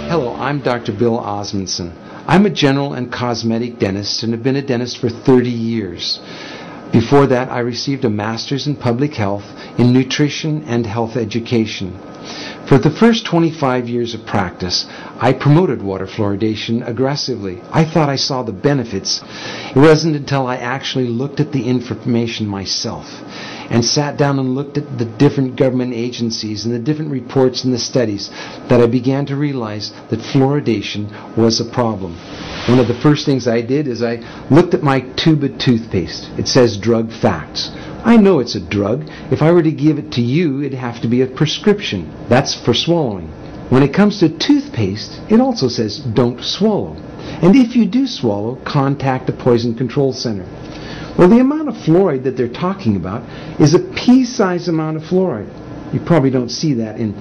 Hello, I'm Dr. Bill Osmunson. I'm a general and cosmetic dentist and have been a dentist for 30 years. Before that, I received a master's in public health in nutrition and health education. For the first 25 years of practice, I promoted water fluoridation aggressively. I thought I saw the benefits. It wasn't until I actually looked at the information myself and sat down and looked at the different government agencies and the different reports and the studies that I began to realize that fluoridation was a problem. One of the first things I did is I looked at my tube of toothpaste. It says drug facts. I know it's a drug. If I were to give it to you, it'd have to be a prescription. That's for swallowing. When it comes to toothpaste, it also says don't swallow. And if you do swallow, contact a poison control center. Well, the amount of fluoride that they're talking about is a pea-sized amount of fluoride. You probably don't see that in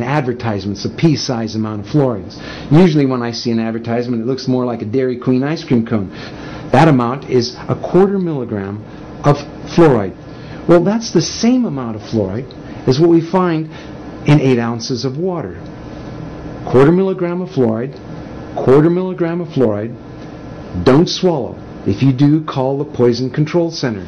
advertisements, a pea-sized amount of fluoride. Usually when I see an advertisement, it looks more like a Dairy Queen ice cream cone. That amount is a 1/4 milligram of fluoride. Well, that's the same amount of fluoride as what we find in 8 ounces of water. 1/4 milligram of fluoride, 1/4 milligram of fluoride. Don't swallow. If you do, call the Poison Control Center.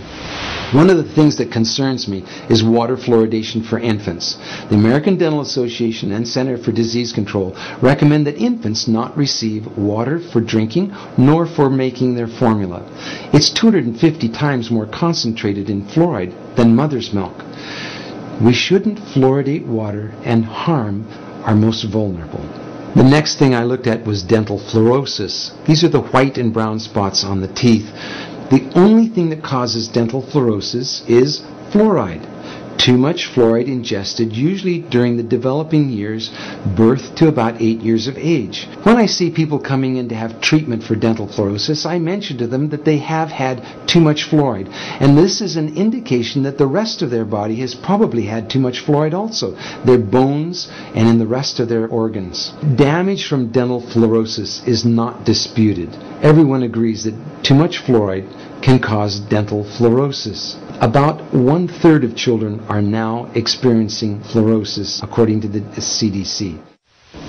One of the things that concerns me is water fluoridation for infants. The American Dental Association and Center for Disease Control recommend that infants not receive water for drinking nor for making their formula. It's 250 times more concentrated in fluoride than mother's milk. We shouldn't fluoridate water and harm our most vulnerable. The next thing I looked at was dental fluorosis. These are the white and brown spots on the teeth. The only thing that causes dental fluorosis is fluoride. Too much fluoride ingested, usually during the developing years, birth to about 8 years of age. When I see people coming in to have treatment for dental fluorosis, I mention to them that they have had too much fluoride. And this is an indication that the rest of their body has probably had too much fluoride also, their bones and in the rest of their organs. Damage from dental fluorosis is not disputed. Everyone agrees that too much fluoride can cause dental fluorosis. About 1/3 of children are now experiencing fluorosis, according to the CDC.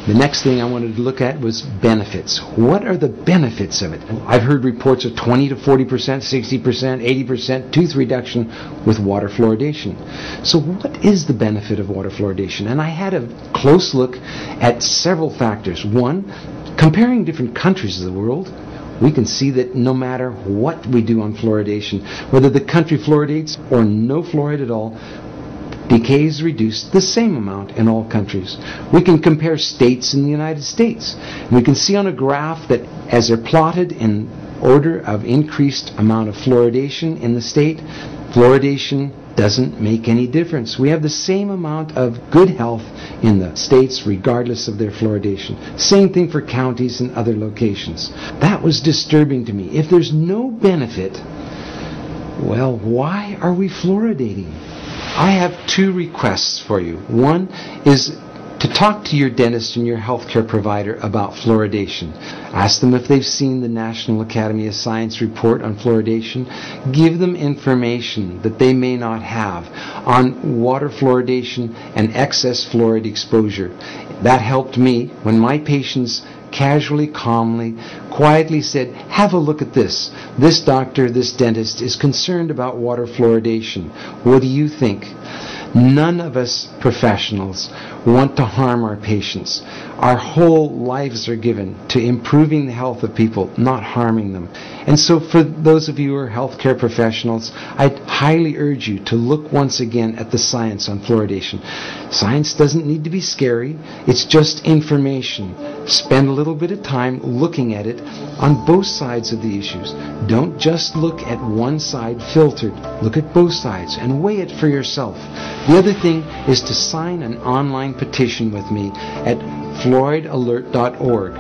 The next thing I wanted to look at was benefits. What are the benefits of it? I've heard reports of 20 to 40%, 60%, 80% tooth reduction with water fluoridation. So what is the benefit of water fluoridation? And I had a close look at several factors. One, comparing different countries of the world, we can see that no matter what we do on fluoridation, whether the country fluoridates or no fluoride at all, decay is reduced the same amount in all countries. We can compare states in the United States. We can see on a graph that as they're plotted in order of increased amount of fluoridation in the state, fluoridation doesn't make any difference. We have the same amount of good health in the states regardless of their fluoridation. Same thing for counties and other locations. That was disturbing to me. If there's no benefit, well, why are we fluoridating? I have 2 requests for you. One is to talk to your dentist and your healthcare provider about fluoridation. Ask them if they've seen the National Academy of Science report on fluoridation. Give them information that they may not have on water fluoridation and excess fluoride exposure. That helped me when my patients casually, calmly, quietly said, have a look at this. This doctor, this dentist is concerned about water fluoridation. What do you think? None of us professionals want to harm our patients. Our whole lives are given to improving the health of people, not harming them. And so for those of you who are healthcare professionals, I'd highly urge you to look once again at the science on fluoridation. Science doesn't need to be scary. It's just information. Spend a little bit of time looking at it on both sides of the issues. Don't just look at one side filtered. Look at both sides and weigh it for yourself. The other thing is to sign an online petition with me at fluoridalert.org.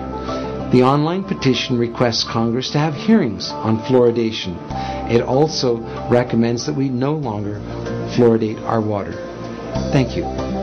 The online petition requests Congress to have hearings on fluoridation. It also recommends that we no longer fluoridate our water. Thank you.